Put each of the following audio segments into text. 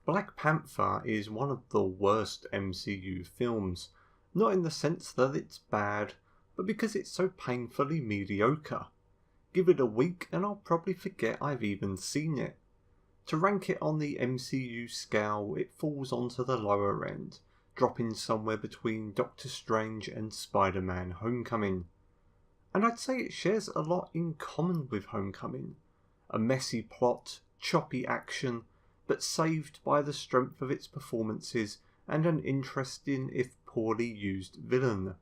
Black Panther is one of the worst MCU films, not in the sense that it's bad, but because it's so painfully mediocre. Give it a week and I'll probably forget I've even seen it. To rank it on the MCU scale, it falls onto the lower end, dropping somewhere between Doctor Strange and Spider-Man Homecoming. And I'd say it shares a lot in common with Homecoming. A messy plot, choppy action, but saved by the strength of its performances and an interesting if poorly used villain.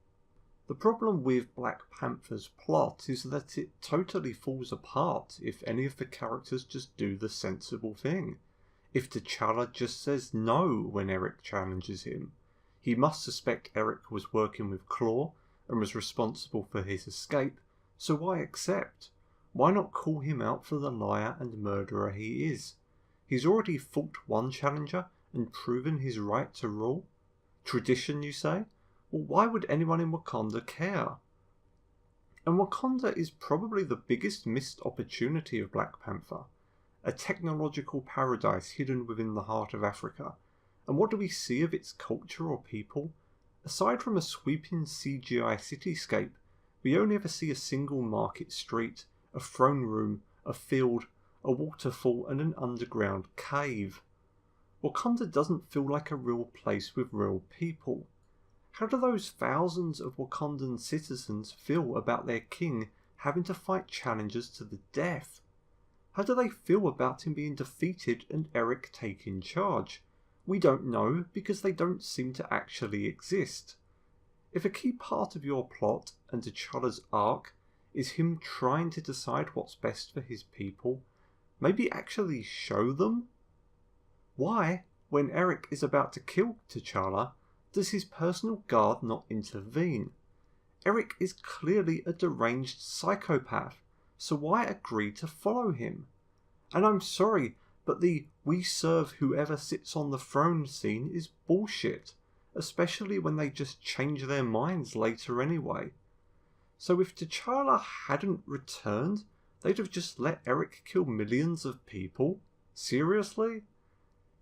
The problem with Black Panther's plot is that it totally falls apart if any of the characters just do the sensible thing. If T'Challa just says no when Eric challenges him, he must suspect Eric was working with Claw and was responsible for his escape, so why accept? Why not call him out for the liar and murderer he is? He's already fought one challenger and proven his right to rule. Tradition, you say? Well, why would anyone in Wakanda care? And Wakanda is probably the biggest missed opportunity of Black Panther. A technological paradise hidden within the heart of Africa. And what do we see of its culture or people? Aside from a sweeping CGI cityscape, we only ever see a single market street, a throne room, a field, a waterfall and an underground cave. Wakanda doesn't feel like a real place with real people. How do those thousands of Wakandan citizens feel about their king having to fight challengers to the death? How do they feel about him being defeated and Eric taking charge? We don't know because they don't seem to actually exist. If a key part of your plot and T'Challa's arc is him trying to decide what's best for his people, maybe actually show them? Why, when Eric is about to kill T'Challa, does his personal guard not intervene? Eric is clearly a deranged psychopath, so why agree to follow him? And I'm sorry, but the "we serve whoever sits on the throne" scene is bullshit, especially when they just change their minds later anyway. So if T'Challa hadn't returned, they'd have just let Eric kill millions of people? Seriously?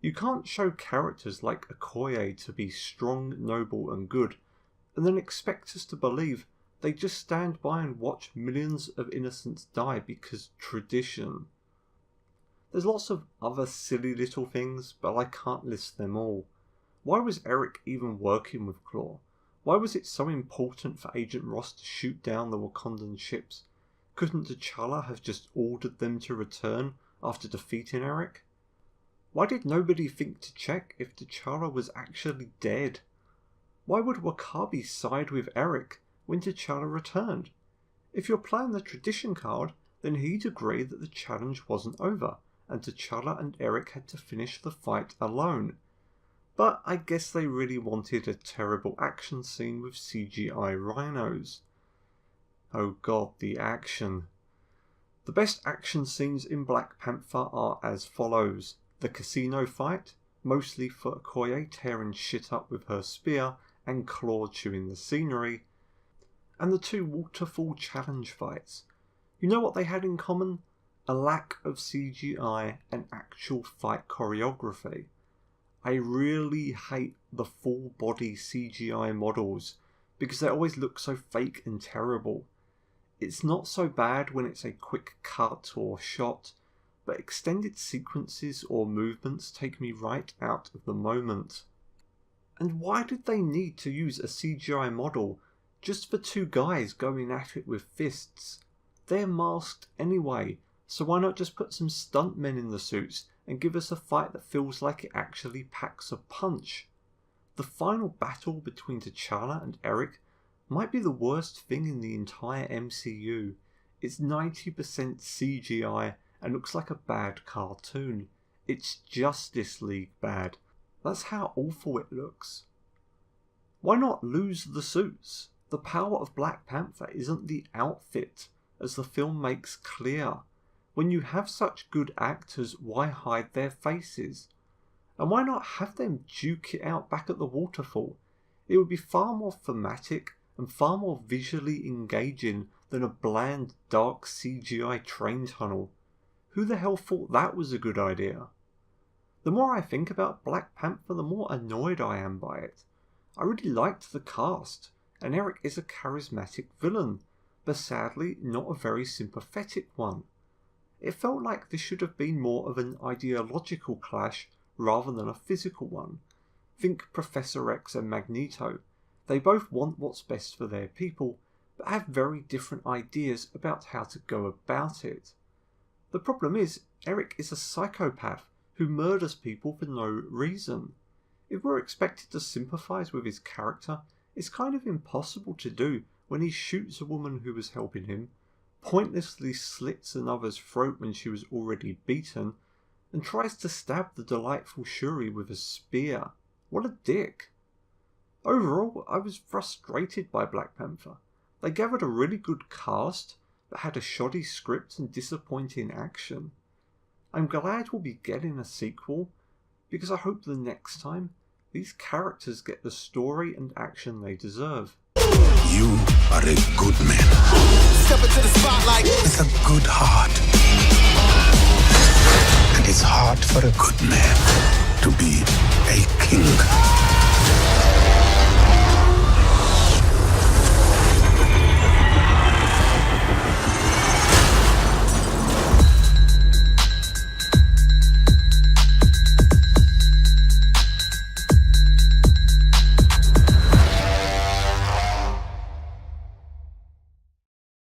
You can't show characters like Okoye to be strong, noble and good, and then expect us to believe they just stand by and watch millions of innocents die because tradition. There's lots of other silly little things, but I can't list them all. Why was Eric even working with Claw? Why was it so important for Agent Ross to shoot down the Wakandan ships? Couldn't T'Challa have just ordered them to return after defeating Eric? Why did nobody think to check if T'Challa was actually dead? Why would W'Kabi side with Eric when T'Challa returned? If you're playing the tradition card, then he'd agree that the challenge wasn't over, and T'Challa and Eric had to finish the fight alone. But I guess they really wanted a terrible action scene with CGI rhinos. Oh god, the action. The best action scenes in Black Panther are as follows. The casino fight, mostly for Okoye tearing shit up with her spear and Claw chewing the scenery, and the two waterfall challenge fights. You know what they had in common? A lack of CGI and actual fight choreography. I really hate the full body CGI models because they always look so fake and terrible. It's not so bad when it's a quick cut or shot, but extended sequences or movements take me right out of the moment. And why did they need to use a CGI model just for two guys going at it with fists? They're masked anyway, so why not just put some stuntmen in the suits and give us a fight that feels like it actually packs a punch? The final battle between T'Challa and Eric might be the worst thing in the entire MCU. It's 90% CGI and looks like a bad cartoon. It's Justice League bad. That's how awful it looks. Why not lose the suits? The power of Black Panther isn't the outfit, as the film makes clear. When you have such good actors, why hide their faces? And why not have them duke it out back at the waterfall? It would be far more thematic and far more visually engaging than a bland, dark CGI train tunnel. Who the hell thought that was a good idea? The more I think about Black Panther, the more annoyed I am by it. I really liked the cast, and Eric is a charismatic villain, but sadly not a very sympathetic one. It felt like this should have been more of an ideological clash rather than a physical one. Think Professor X and Magneto. They both want what's best for their people, but have very different ideas about how to go about it. The problem is, Eric is a psychopath who murders people for no reason. If we're expected to sympathise with his character, it's kind of impossible to do when he shoots a woman who was helping him, pointlessly slits another's throat when she was already beaten, and tries to stab the delightful Shuri with a spear. What a dick. Overall, I was frustrated by Black Panther. They gathered a really good cast, but had a shoddy script and disappointing action. I'm glad we'll be getting a sequel, because I hope the next time these characters get the story and action they deserve. You are a good man. Step into the spotlight with a good heart. And it's hard for a good man to be a king.